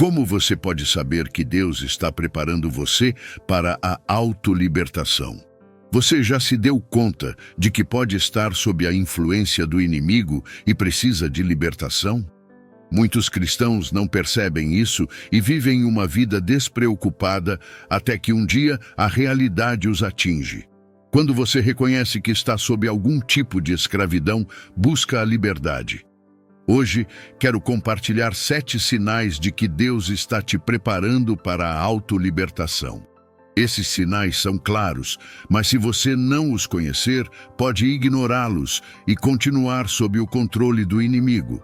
Como você pode saber que Deus está preparando você para a autolibertação? Você já se deu conta de que pode estar sob a influência do inimigo e precisa de libertação? Muitos cristãos não percebem isso e vivem uma vida despreocupada até que um dia a realidade os atinge. Quando você reconhece que está sob algum tipo de escravidão, busca a liberdade. Hoje, quero compartilhar 7 sinais de que Deus está te preparando para a autolibertação. Esses sinais são claros, mas se você não os conhecer, pode ignorá-los e continuar sob o controle do inimigo.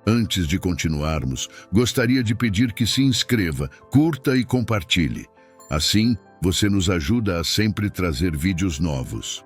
Antes de continuarmos, gostaria de pedir que se inscreva, curta e compartilhe. Assim, você nos ajuda a sempre trazer vídeos novos.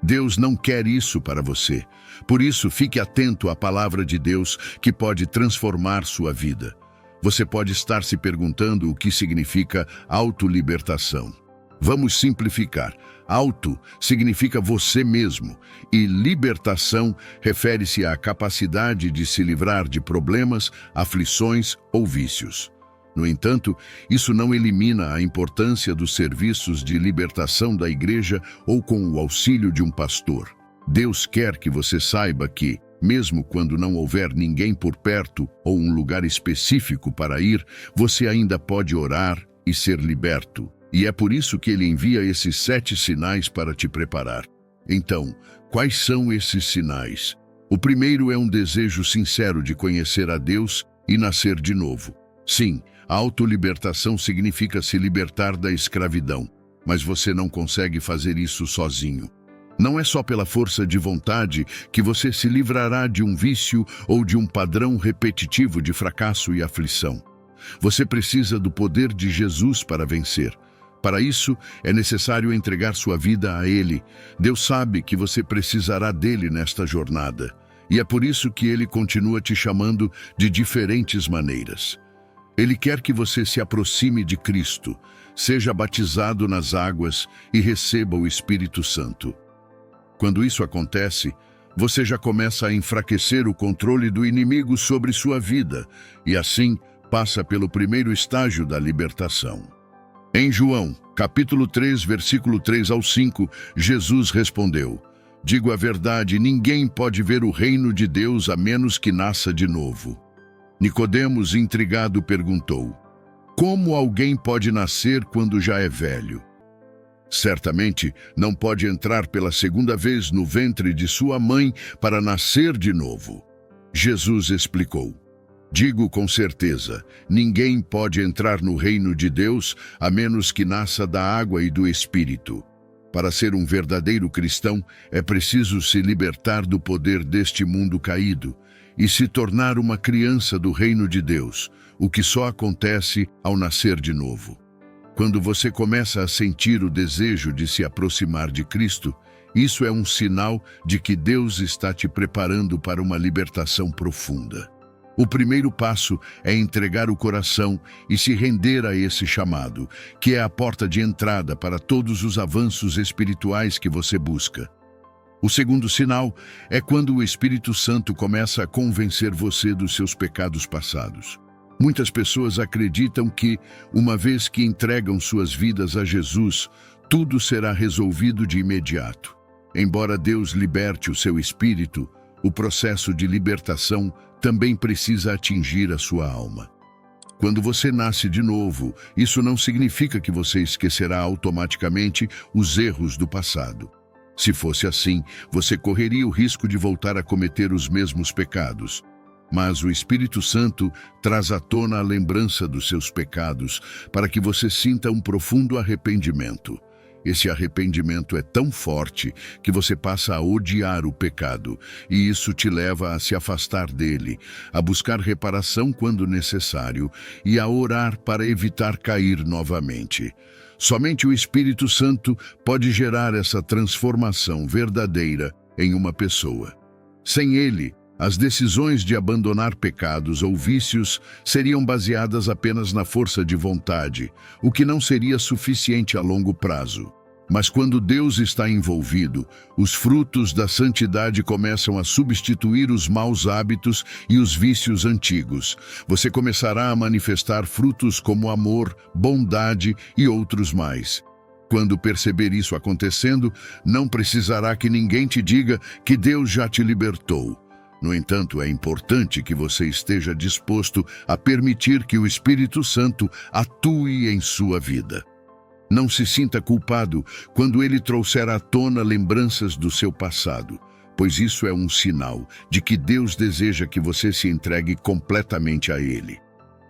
Deus não quer isso para você. Por isso, fique atento à palavra de Deus que pode transformar sua vida. Você pode estar se perguntando o que significa autolibertação. Vamos simplificar. Auto significa você mesmo e libertação refere-se à capacidade de se livrar de problemas, aflições ou vícios. No entanto, isso não elimina a importância dos serviços de libertação da igreja ou com o auxílio de um pastor. Deus quer que você saiba que, mesmo quando não houver ninguém por perto ou um lugar específico para ir, você ainda pode orar e ser liberto. E é por isso que Ele envia esses 7 sinais para te preparar. Então, quais são esses sinais? O primeiro é um desejo sincero de conhecer a Deus e nascer de novo. Sim, a autolibertação significa se libertar da escravidão, mas você não consegue fazer isso sozinho. Não é só pela força de vontade que você se livrará de um vício ou de um padrão repetitivo de fracasso e aflição. Você precisa do poder de Jesus para vencer. Para isso, é necessário entregar sua vida a Ele. Deus sabe que você precisará dele nesta jornada. E é por isso que Ele continua te chamando de diferentes maneiras. Ele quer que você se aproxime de Cristo, seja batizado nas águas e receba o Espírito Santo. Quando isso acontece, você já começa a enfraquecer o controle do inimigo sobre sua vida e assim passa pelo primeiro estágio da libertação. Em João, capítulo 3, versículo 3 ao 5, Jesus respondeu: "Digo a verdade, ninguém pode ver o reino de Deus a menos que nasça de novo." Nicodemos, intrigado, perguntou: "Como alguém pode nascer quando já é velho?" Certamente não pode entrar pela segunda vez no ventre de sua mãe para nascer de novo. Jesus explicou: "Digo com certeza, ninguém pode entrar no reino de Deus a menos que nasça da água e do Espírito. Para ser um verdadeiro cristão, é preciso se libertar do poder deste mundo caído e se tornar uma criança do reino de Deus, o que só acontece ao nascer de novo. Quando você começa a sentir o desejo de se aproximar de Cristo, isso é um sinal de que Deus está te preparando para uma libertação profunda. O primeiro passo é entregar o coração e se render a esse chamado, que é a porta de entrada para todos os avanços espirituais que você busca. O segundo sinal é quando o Espírito Santo começa a convencer você dos seus pecados passados. Muitas pessoas acreditam que, uma vez que entregam suas vidas a Jesus, tudo será resolvido de imediato. Embora Deus liberte o seu espírito, o processo de libertação também precisa atingir a sua alma. Quando você nasce de novo, isso não significa que você esquecerá automaticamente os erros do passado. Se fosse assim, você correria o risco de voltar a cometer os mesmos pecados. Mas o Espírito Santo traz à tona a lembrança dos seus pecados para que você sinta um profundo arrependimento. Esse arrependimento é tão forte que você passa a odiar o pecado, e isso te leva a se afastar dele, a buscar reparação quando necessário e a orar para evitar cair novamente. Somente o Espírito Santo pode gerar essa transformação verdadeira em uma pessoa. Sem ele, as decisões de abandonar pecados ou vícios seriam baseadas apenas na força de vontade, o que não seria suficiente a longo prazo. Mas quando Deus está envolvido, os frutos da santidade começam a substituir os maus hábitos e os vícios antigos. Você começará a manifestar frutos como amor, bondade e outros mais. Quando perceber isso acontecendo, não precisará que ninguém te diga que Deus já te libertou. No entanto, é importante que você esteja disposto a permitir que o Espírito Santo atue em sua vida. Não se sinta culpado quando ele trouxer à tona lembranças do seu passado, pois isso é um sinal de que Deus deseja que você se entregue completamente a ele.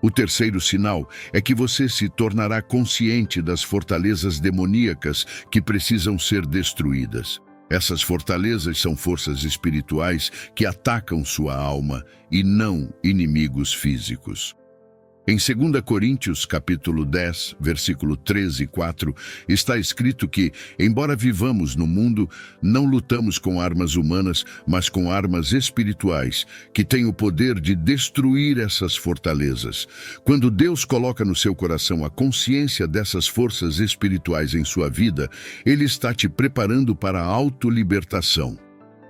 O terceiro sinal é que você se tornará consciente das fortalezas demoníacas que precisam ser destruídas. Essas fortalezas são forças espirituais que atacam sua alma e não inimigos físicos. Em 2 Coríntios, capítulo 10, versículo 13 e 4, está escrito que, embora vivamos no mundo, não lutamos com armas humanas, mas com armas espirituais, que têm o poder de destruir essas fortalezas. Quando Deus coloca no seu coração a consciência dessas forças espirituais em sua vida, Ele está te preparando para a autolibertação.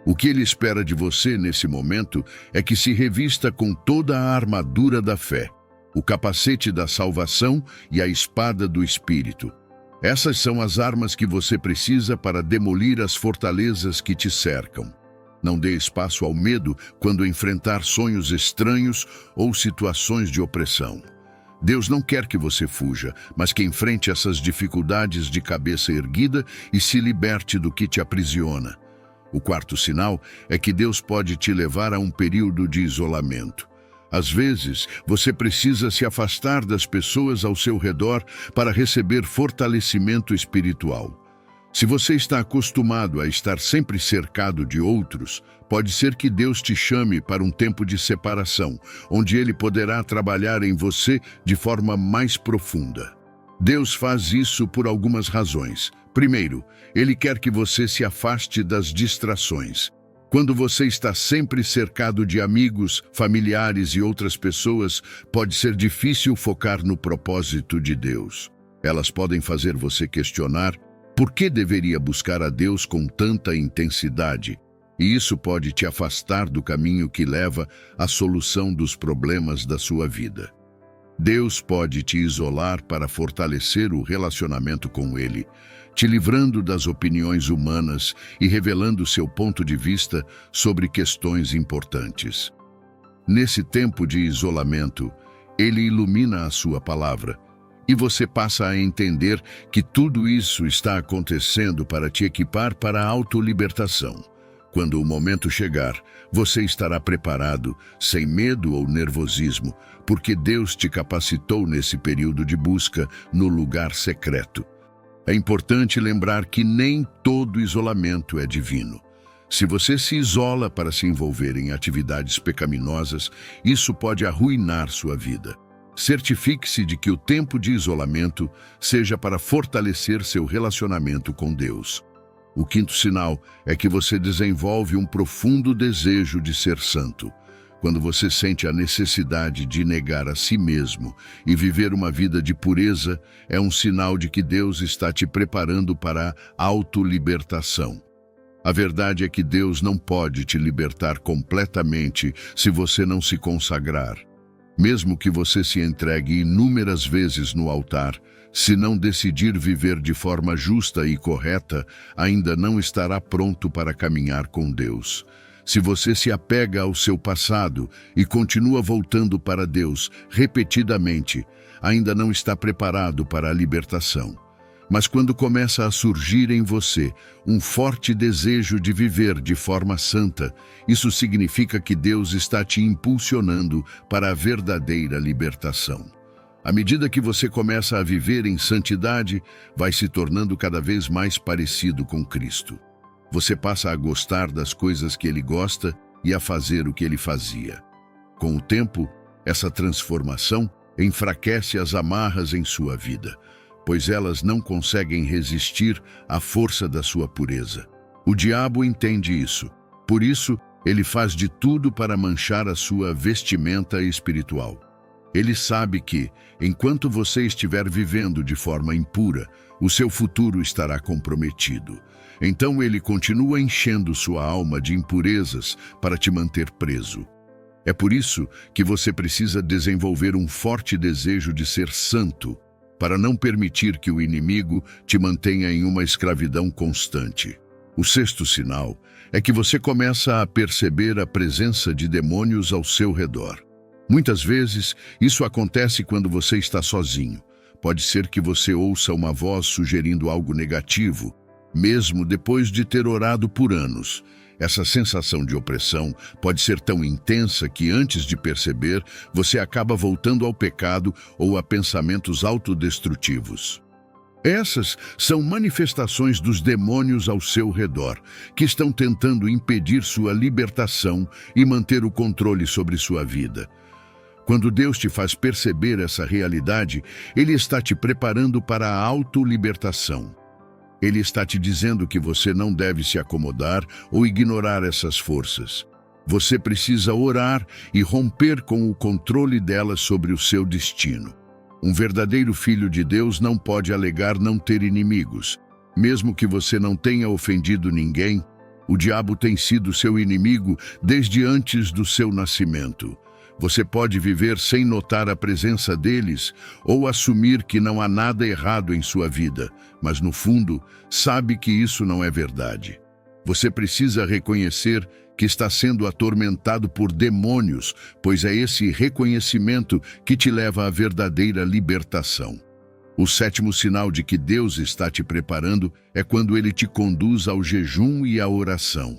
O que Ele espera de você nesse momento é que se revista com toda a armadura da fé, o capacete da salvação e a espada do Espírito. Essas são as armas que você precisa para demolir as fortalezas que te cercam. Não dê espaço ao medo quando enfrentar sonhos estranhos ou situações de opressão. Deus não quer que você fuja, mas que enfrente essas dificuldades de cabeça erguida e se liberte do que te aprisiona. O quarto sinal é que Deus pode te levar a um período de isolamento. Às vezes, você precisa se afastar das pessoas ao seu redor para receber fortalecimento espiritual. Se você está acostumado a estar sempre cercado de outros, pode ser que Deus te chame para um tempo de separação, onde Ele poderá trabalhar em você de forma mais profunda. Deus faz isso por algumas razões. Primeiro, Ele quer que você se afaste das distrações. Quando você está sempre cercado de amigos, familiares e outras pessoas, pode ser difícil focar no propósito de Deus. Elas podem fazer você questionar por que deveria buscar a Deus com tanta intensidade, e isso pode te afastar do caminho que leva à solução dos problemas da sua vida. Deus pode te isolar para fortalecer o relacionamento com Ele, te livrando das opiniões humanas e revelando seu ponto de vista sobre questões importantes. Nesse tempo de isolamento, Ele ilumina a sua palavra, e você passa a entender que tudo isso está acontecendo para te equipar para a autolibertação. Quando o momento chegar, você estará preparado, sem medo ou nervosismo, porque Deus te capacitou nesse período de busca no lugar secreto. É importante lembrar que nem todo isolamento é divino. Se você se isola para se envolver em atividades pecaminosas, isso pode arruinar sua vida. Certifique-se de que o tempo de isolamento seja para fortalecer seu relacionamento com Deus. O quinto sinal é que você desenvolve um profundo desejo de ser santo. Quando você sente a necessidade de negar a si mesmo e viver uma vida de pureza, é um sinal de que Deus está te preparando para a autolibertação. A verdade é que Deus não pode te libertar completamente se você não se consagrar. Mesmo que você se entregue inúmeras vezes no altar, se não decidir viver de forma justa e correta, ainda não estará pronto para caminhar com Deus. Se você se apega ao seu passado e continua voltando para Deus repetidamente, ainda não está preparado para a libertação. Mas quando começa a surgir em você um forte desejo de viver de forma santa, isso significa que Deus está te impulsionando para a verdadeira libertação. À medida que você começa a viver em santidade, vai se tornando cada vez mais parecido com Cristo. Você passa a gostar das coisas que Ele gosta e a fazer o que Ele fazia. Com o tempo, essa transformação enfraquece as amarras em sua vida, pois elas não conseguem resistir à força da sua pureza. O diabo entende isso, por isso ele faz de tudo para manchar a sua vestimenta espiritual. Ele sabe que, enquanto você estiver vivendo de forma impura, o seu futuro estará comprometido. Então ele continua enchendo sua alma de impurezas para te manter preso. É por isso que você precisa desenvolver um forte desejo de ser santo, para não permitir que o inimigo te mantenha em uma escravidão constante. O sexto sinal é que você começa a perceber a presença de demônios ao seu redor. Muitas vezes, isso acontece quando você está sozinho. Pode ser que você ouça uma voz sugerindo algo negativo, mesmo depois de ter orado por anos. Essa sensação de opressão pode ser tão intensa que, antes de perceber, você acaba voltando ao pecado ou a pensamentos autodestrutivos. Essas são manifestações dos demônios ao seu redor, que estão tentando impedir sua libertação e manter o controle sobre sua vida. Quando Deus te faz perceber essa realidade, Ele está te preparando para a autolibertação. Ele está te dizendo que você não deve se acomodar ou ignorar essas forças. Você precisa orar e romper com o controle delas sobre o seu destino. Um verdadeiro filho de Deus não pode alegar não ter inimigos. Mesmo que você não tenha ofendido ninguém, o diabo tem sido seu inimigo desde antes do seu nascimento. Você pode viver sem notar a presença deles ou assumir que não há nada errado em sua vida, mas no fundo, sabe que isso não é verdade. Você precisa reconhecer que está sendo atormentado por demônios, pois é esse reconhecimento que te leva à verdadeira libertação. O sétimo sinal de que Deus está te preparando é quando Ele te conduz ao jejum e à oração.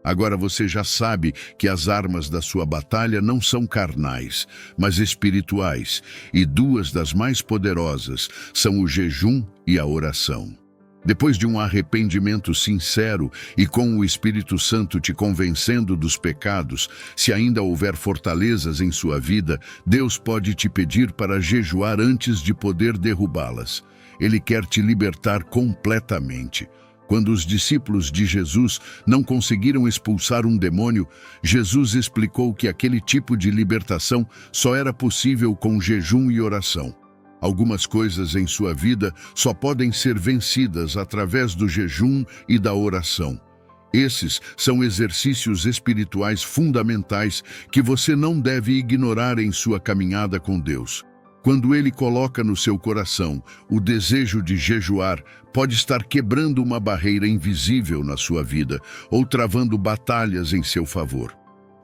Agora você já sabe que as armas da sua batalha não são carnais, mas espirituais, e duas das mais poderosas são o jejum e a oração. Depois de um arrependimento sincero e com o Espírito Santo te convencendo dos pecados, se ainda houver fortalezas em sua vida, Deus pode te pedir para jejuar antes de poder derrubá-las. Ele quer te libertar completamente. Quando os discípulos de Jesus não conseguiram expulsar um demônio, Jesus explicou que aquele tipo de libertação só era possível com jejum e oração. Algumas coisas em sua vida só podem ser vencidas através do jejum e da oração. Esses são exercícios espirituais fundamentais que você não deve ignorar em sua caminhada com Deus. Quando Ele coloca no seu coração o desejo de jejuar, pode estar quebrando uma barreira invisível na sua vida ou travando batalhas em seu favor.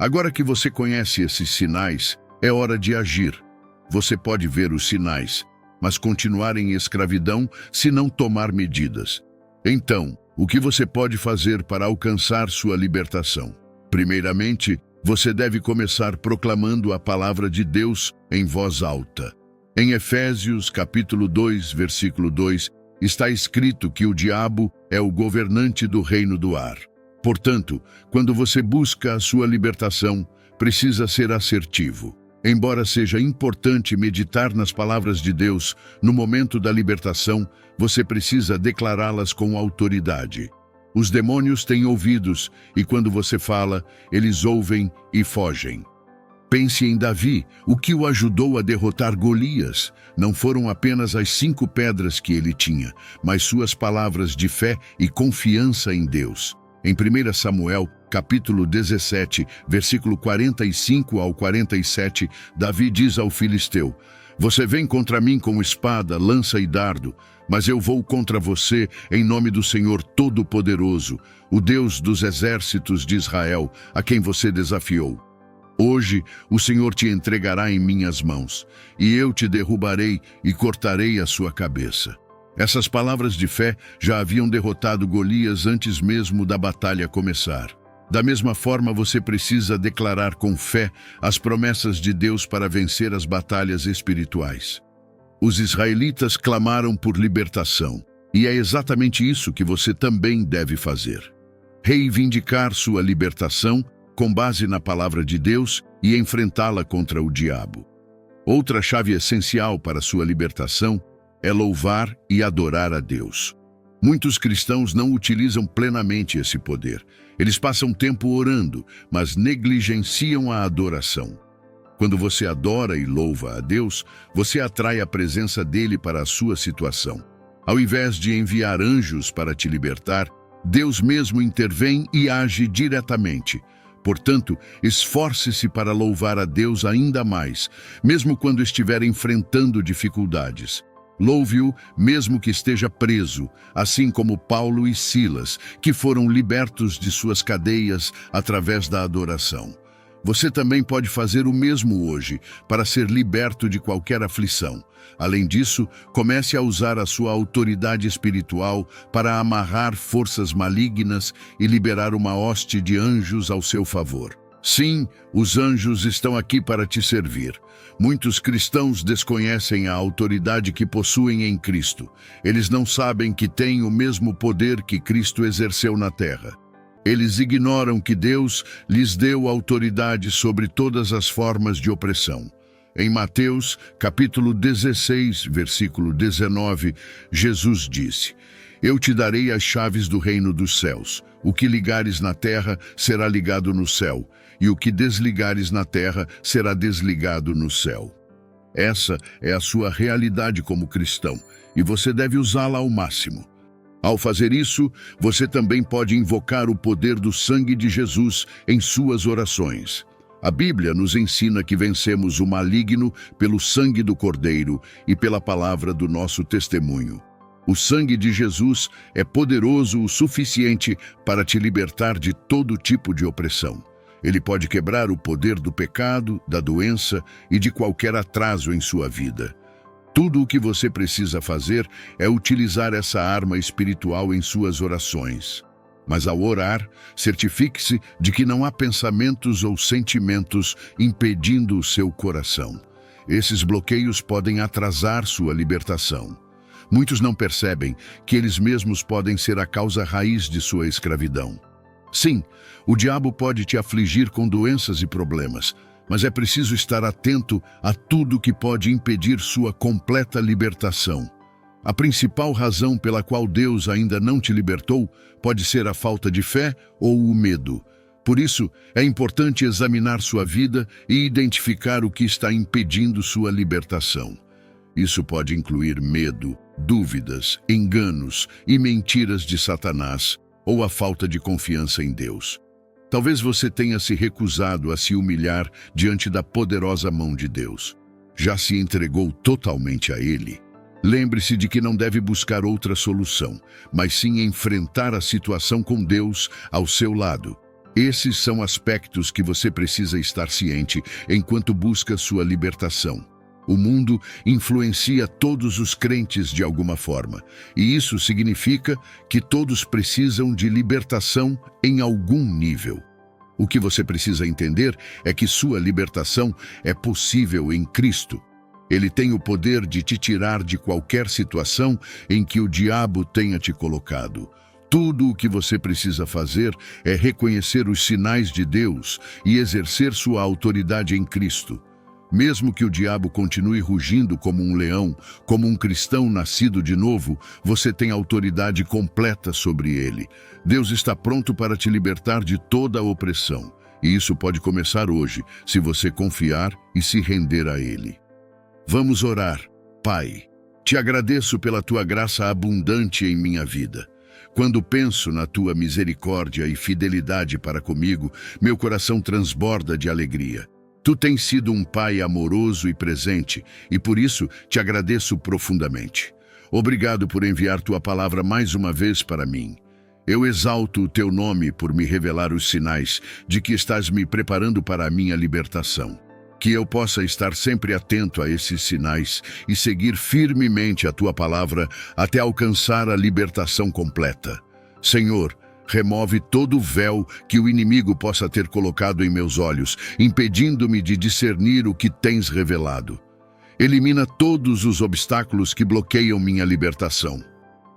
Agora que você conhece esses sinais, é hora de agir. Você pode ver os sinais, mas continuar em escravidão se não tomar medidas. Então, o que você pode fazer para alcançar sua libertação? Primeiramente, você deve começar proclamando a palavra de Deus em voz alta. Em Efésios, capítulo 2, versículo 2, está escrito que o diabo é o governante do reino do ar. Portanto, quando você busca a sua libertação, precisa ser assertivo. Embora seja importante meditar nas palavras de Deus, no momento da libertação, você precisa declará-las com autoridade. Os demônios têm ouvidos, e quando você fala, eles ouvem e fogem. Pense em Davi, o que o ajudou a derrotar Golias. Não foram apenas as 5 pedras que ele tinha, mas suas palavras de fé e confiança em Deus. Em 1 Samuel, capítulo 17, versículo 45 ao 47, Davi diz ao filisteu: "Você vem contra mim com espada, lança e dardo, mas eu vou contra você em nome do Senhor Todo-Poderoso, o Deus dos exércitos de Israel, a quem você desafiou. Hoje o Senhor te entregará em minhas mãos, e eu te derrubarei e cortarei a sua cabeça." Essas palavras de fé já haviam derrotado Golias antes mesmo da batalha começar. Da mesma forma, você precisa declarar com fé as promessas de Deus para vencer as batalhas espirituais. Os israelitas clamaram por libertação, e é exatamente isso que você também deve fazer. Reivindicar sua libertação com base na palavra de Deus e enfrentá-la contra o diabo. Outra chave essencial para sua libertação é louvar e adorar a Deus. Muitos cristãos não utilizam plenamente esse poder. Eles passam tempo orando, mas negligenciam a adoração. Quando você adora e louva a Deus, você atrai a presença dele para a sua situação. Ao invés de enviar anjos para te libertar, Deus mesmo intervém e age diretamente. Portanto, esforce-se para louvar a Deus ainda mais, mesmo quando estiver enfrentando dificuldades. Louve-o mesmo que esteja preso, assim como Paulo e Silas, que foram libertos de suas cadeias através da adoração. Você também pode fazer o mesmo hoje para ser liberto de qualquer aflição. Além disso, comece a usar a sua autoridade espiritual para amarrar forças malignas e liberar uma hoste de anjos ao seu favor. Sim, os anjos estão aqui para te servir. Muitos cristãos desconhecem a autoridade que possuem em Cristo. Eles não sabem que têm o mesmo poder que Cristo exerceu na terra. Eles ignoram que Deus lhes deu autoridade sobre todas as formas de opressão. Em Mateus, capítulo 16, versículo 19, Jesus disse: Eu te darei as chaves do reino dos céus. O que ligares na terra será ligado no céu, e o que desligares na terra será desligado no céu. Essa é a sua realidade como cristão, e você deve usá-la ao máximo. Ao fazer isso, você também pode invocar o poder do sangue de Jesus em suas orações. A Bíblia nos ensina que vencemos o maligno pelo sangue do Cordeiro e pela palavra do nosso testemunho. O sangue de Jesus é poderoso o suficiente para te libertar de todo tipo de opressão. Ele pode quebrar o poder do pecado, da doença e de qualquer atraso em sua vida. Tudo o que você precisa fazer é utilizar essa arma espiritual em suas orações. Mas ao orar, certifique-se de que não há pensamentos ou sentimentos impedindo o seu coração. Esses bloqueios podem atrasar sua libertação. Muitos não percebem que eles mesmos podem ser a causa raiz de sua escravidão. Sim, o diabo pode te afligir com doenças e problemas, mas é preciso estar atento a tudo que pode impedir sua completa libertação. A principal razão pela qual Deus ainda não te libertou pode ser a falta de fé ou o medo. Por isso, é importante examinar sua vida e identificar o que está impedindo sua libertação. Isso pode incluir medo, dúvidas, enganos e mentiras de Satanás, ou a falta de confiança em Deus. Talvez você tenha se recusado a se humilhar diante da poderosa mão de Deus. Já se entregou totalmente a Ele? Lembre-se de que não deve buscar outra solução, mas sim enfrentar a situação com Deus ao seu lado. Esses são aspectos que você precisa estar ciente enquanto busca sua libertação. O mundo influencia todos os crentes de alguma forma, e isso significa que todos precisam de libertação em algum nível. O que você precisa entender é que sua libertação é possível em Cristo. Ele tem o poder de te tirar de qualquer situação em que o diabo tenha te colocado. Tudo o que você precisa fazer é reconhecer os sinais de Deus e exercer sua autoridade em Cristo. Mesmo que o diabo continue rugindo como um leão, como um cristão nascido de novo, você tem autoridade completa sobre ele. Deus está pronto para te libertar de toda a opressão. E isso pode começar hoje, se você confiar e se render a Ele. Vamos orar. Pai, te agradeço pela tua graça abundante em minha vida. Quando penso na tua misericórdia e fidelidade para comigo, meu coração transborda de alegria. Tu tens sido um pai amoroso e presente, e por isso te agradeço profundamente. Obrigado por enviar tua palavra mais uma vez para mim. Eu exalto o teu nome por me revelar os sinais de que estás me preparando para a minha libertação. Que eu possa estar sempre atento a esses sinais e seguir firmemente a tua palavra até alcançar a libertação completa. Senhor, remove todo o véu que o inimigo possa ter colocado em meus olhos, impedindo-me de discernir o que tens revelado. Elimina todos os obstáculos que bloqueiam minha libertação.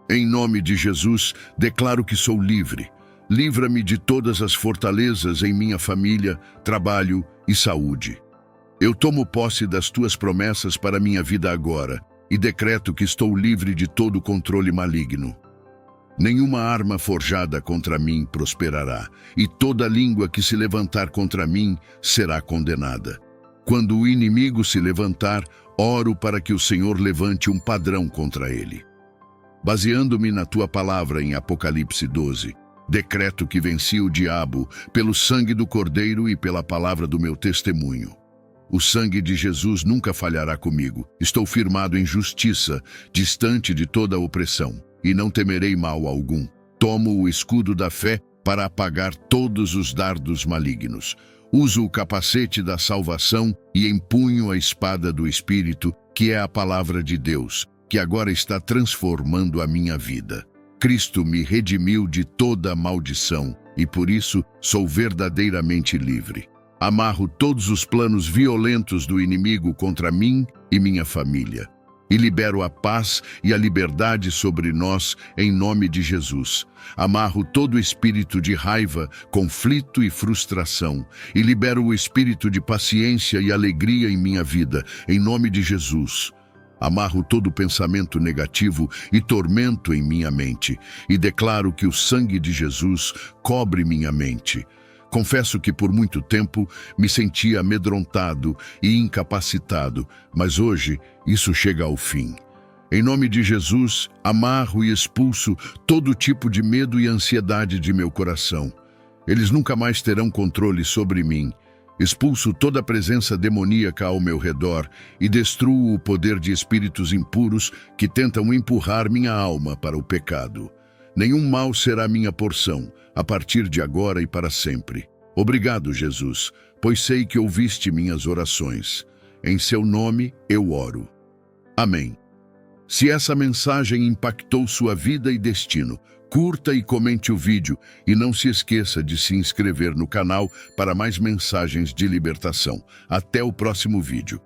Em nome de Jesus, declaro que sou livre. Livra-me de todas as fortalezas em minha família, trabalho e saúde. Eu tomo posse das tuas promessas para minha vida agora e decreto que estou livre de todo controle maligno. Nenhuma arma forjada contra mim prosperará, e toda língua que se levantar contra mim será condenada. Quando o inimigo se levantar, oro para que o Senhor levante um padrão contra ele. Baseando-me na tua palavra em Apocalipse 12, decreto que venci o diabo pelo sangue do Cordeiro e pela palavra do meu testemunho. O sangue de Jesus nunca falhará comigo. Estou firmado em justiça, distante de toda opressão, e não temerei mal algum. Tomo o escudo da fé para apagar todos os dardos malignos. Uso o capacete da salvação e empunho a espada do Espírito, que é a palavra de Deus, que agora está transformando a minha vida. Cristo me redimiu de toda a maldição e por isso sou verdadeiramente livre. Amarro todos os planos violentos do inimigo contra mim e minha família. E libero a paz e a liberdade sobre nós em nome de Jesus. Amarro todo espírito de raiva, conflito e frustração e libero o espírito de paciência e alegria em minha vida, em nome de Jesus. Amarro todo pensamento negativo e tormento em minha mente e declaro que o sangue de Jesus cobre minha mente. Confesso que por muito tempo me sentia amedrontado e incapacitado, mas hoje isso chega ao fim. Em nome de Jesus, amarro e expulso todo tipo de medo e ansiedade de meu coração. Eles nunca mais terão controle sobre mim. Expulso toda a presença demoníaca ao meu redor e destruo o poder de espíritos impuros que tentam empurrar minha alma para o pecado. Nenhum mal será minha porção, a partir de agora e para sempre. Obrigado, Jesus, pois sei que ouviste minhas orações. Em seu nome eu oro. Amém. Se essa mensagem impactou sua vida e destino, curta e comente o vídeo e não se esqueça de se inscrever no canal para mais mensagens de libertação. Até o próximo vídeo.